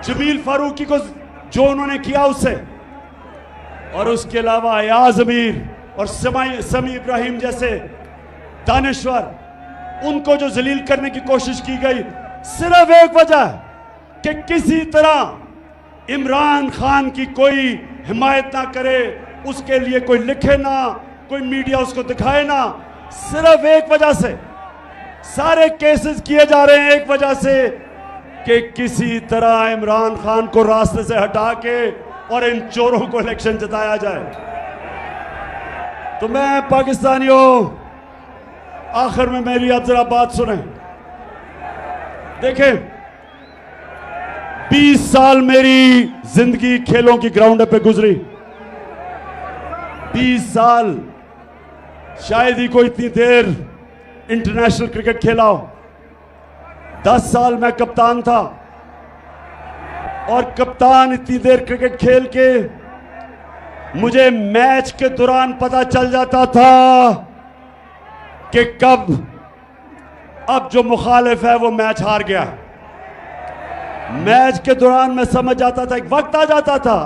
जमील फारूकी को जो उन्होंने किया उससे, और उसके अलावा अयाज अमीर और समी इब्राहिम जैसे दानिश्वर, उनको जो जलील करने की कोशिश की गई, सिर्फ एक वजह कि किसी तरह इमरान खान की कोई हिमायत ना करे, उसके लिए कोई लिखे ना, कोई मीडिया उसको दिखाए ना। सिर्फ एक वजह से सारे केसेस किए जा रहे हैं, एक वजह से कि किसी तरह इमरान खान को रास्ते से हटा के और इन चोरों को इलेक्शन जिताया जाए। तो मैं पाकिस्तानियों, आखिर में मेरी अब जरा बात सुने। देखें, 20 साल मेरी जिंदगी खेलों की ग्राउंड पे गुजरी। 20 साल, शायद ही कोई इतनी देर इंटरनेशनल क्रिकेट खेला हो। 10 साल मैं कप्तान था, और कप्तान इतनी देर क्रिकेट खेल के मुझे मैच के दौरान पता चल जाता था कि कब अब जो मुखालिफ है वो मैच हार गया। मैच के दौरान मैं समझ जाता था, एक वक्त आ जाता था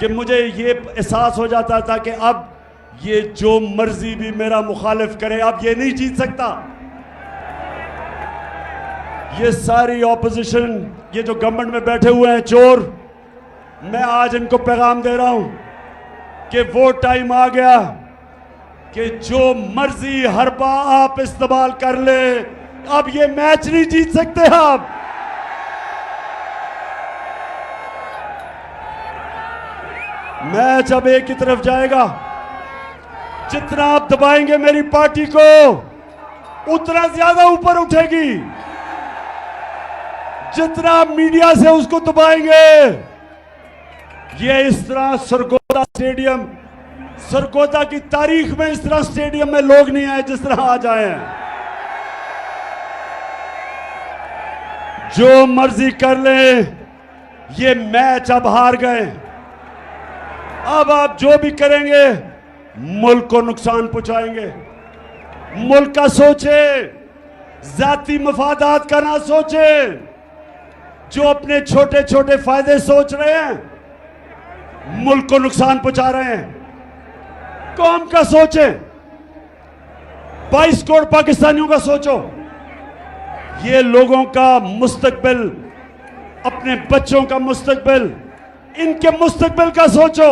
कि मुझे ये एहसास हो जाता था कि अब ये जो मर्जी भी मेरा मुखालिफ करे, अब ये नहीं जीत सकता। ये सारी ऑपोजिशन, ये जो गवर्नमेंट में बैठे हुए हैं चोर, मैं आज इनको पैगाम दे रहा हूं कि वो टाइम आ गया कि जो मर्जी हरबा आप इस्तेमाल कर ले, अब ये मैच नहीं जीत सकते आप। मैच अब एक की तरफ जाएगा। जितना आप दबाएंगे मेरी पार्टी को, उतना ज्यादा ऊपर उठेगी। जितना आप मीडिया से उसको दबाएंगे, ये इस तरह सरगोदा स्टेडियम, सरगोदा की तारीख में इस तरह स्टेडियम में लोग नहीं आए जिस तरह आज आए हैं। जो मर्जी कर ले, ये मैच अब हार गए। अब आप जो भी करेंगे मुल्क को नुकसान पहुंचाएंगे। मुल्क का सोचे, जाती मफादात का ना सोचे। जो अपने छोटे छोटे फायदे सोच रहे हैं, मुल्क को नुकसान पहुंचा रहे हैं। कौम का सोचे, 22 करोड़ पाकिस्तानियों का सोचो। ये लोगों का मुस्तकबिल, अपने बच्चों का मुस्तकबिल, इनके मुस्तकबिल का सोचो।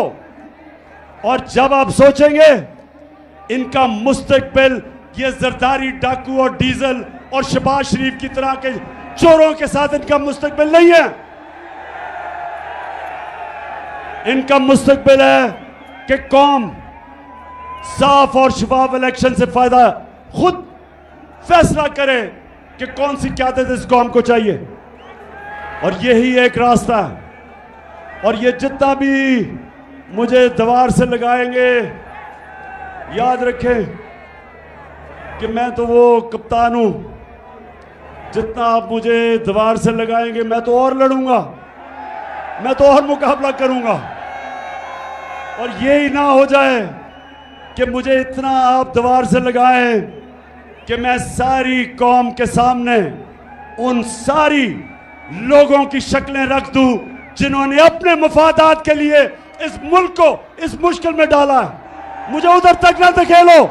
और जब आप सोचेंगे इनका मुस्तकबिल ये जरदारी, डाकू और डीजल और शहबाज शरीफ की तरह के चोरों के साथ इनका मुस्तकबिल नहीं है। इनका मुस्तकबिल है कि कौम साफ और शफाफ इलेक्शन से फायदा खुद फैसला करे कि कौन सी क़यादत इस कौम को चाहिए, और यही एक रास्ता है। और ये जितना भी मुझे दीवार से लगाएंगे, याद रखें कि मैं तो वो कप्तान हूं। जितना आप मुझे दीवार से लगाएंगे, मैं तो और लड़ूंगा, मैं तो और मुकाबला करूंगा। और यही ना हो जाए कि मुझे इतना आप दीवार से लगाएं कि मैं सारी कौम के सामने उन सारी लोगों की शक्लें रख दूं जिन्होंने अपने मफादात के लिए इस मुल्क को इस मुश्किल में डाला है। मुझे उधर तक ना धकेलो।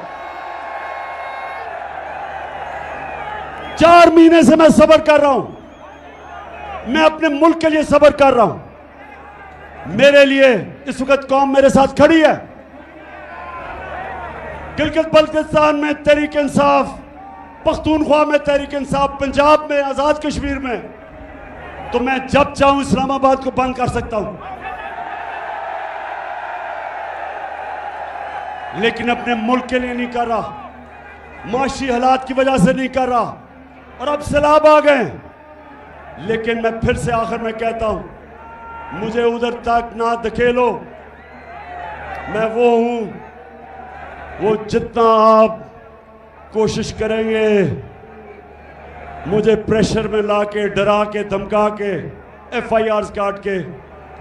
4 महीने से मैं सब्र कर रहा हूं, मैं अपने मुल्क के लिए सब्र कर रहा हूं। मेरे लिए इस वक्त कौम मेरे साथ खड़ी है। गिलगित बल्तिस्तान में तहरीक इंसाफ, पख्तूनख्वा में तहरीक इंसाफ, पंजाब में, आजाद कश्मीर में, तो मैं जब चाहूं इस्लामाबाद को बंद कर सकता हूं, लेकिन अपने मुल्क के लिए नहीं कर रहा। माशी हालात की वजह से नहीं कर रहा। और अब सैलाब आ गए, लेकिन मैं फिर से आखिर में कहता हूं, मुझे उधर तक ना धकेलो। मैं वो हूं, वो जितना आप कोशिश करेंगे मुझे प्रेशर में लाके, डरा के, धमका के, FIRs काट के,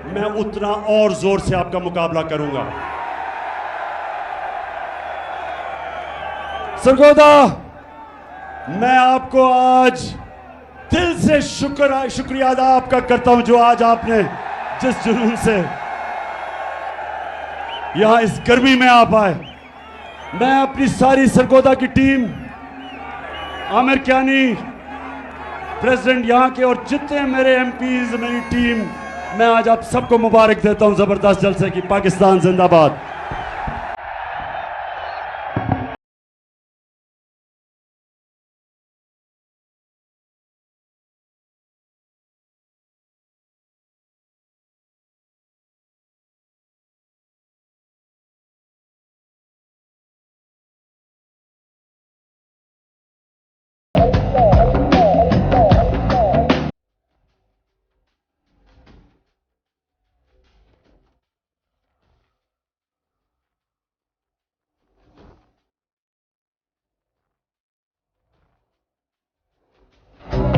मैं उतना और जोर से आपका मुकाबला करूंगा। सरगोदा, मैं आपको आज दिल से शुक्रिया अदा आपका करता हूं, जो आज आपने जिस जुनून से यहां इस गर्मी में आप आए। मैं अपनी सारी सरगोदा की टीम, आमिर कियानी प्रेसिडेंट यहां के, और जितने मेरे MPs, मेरी टीम, मैं आज आप सबको मुबारक देता हूं जबरदस्त जलसे की। पाकिस्तान जिंदाबाद।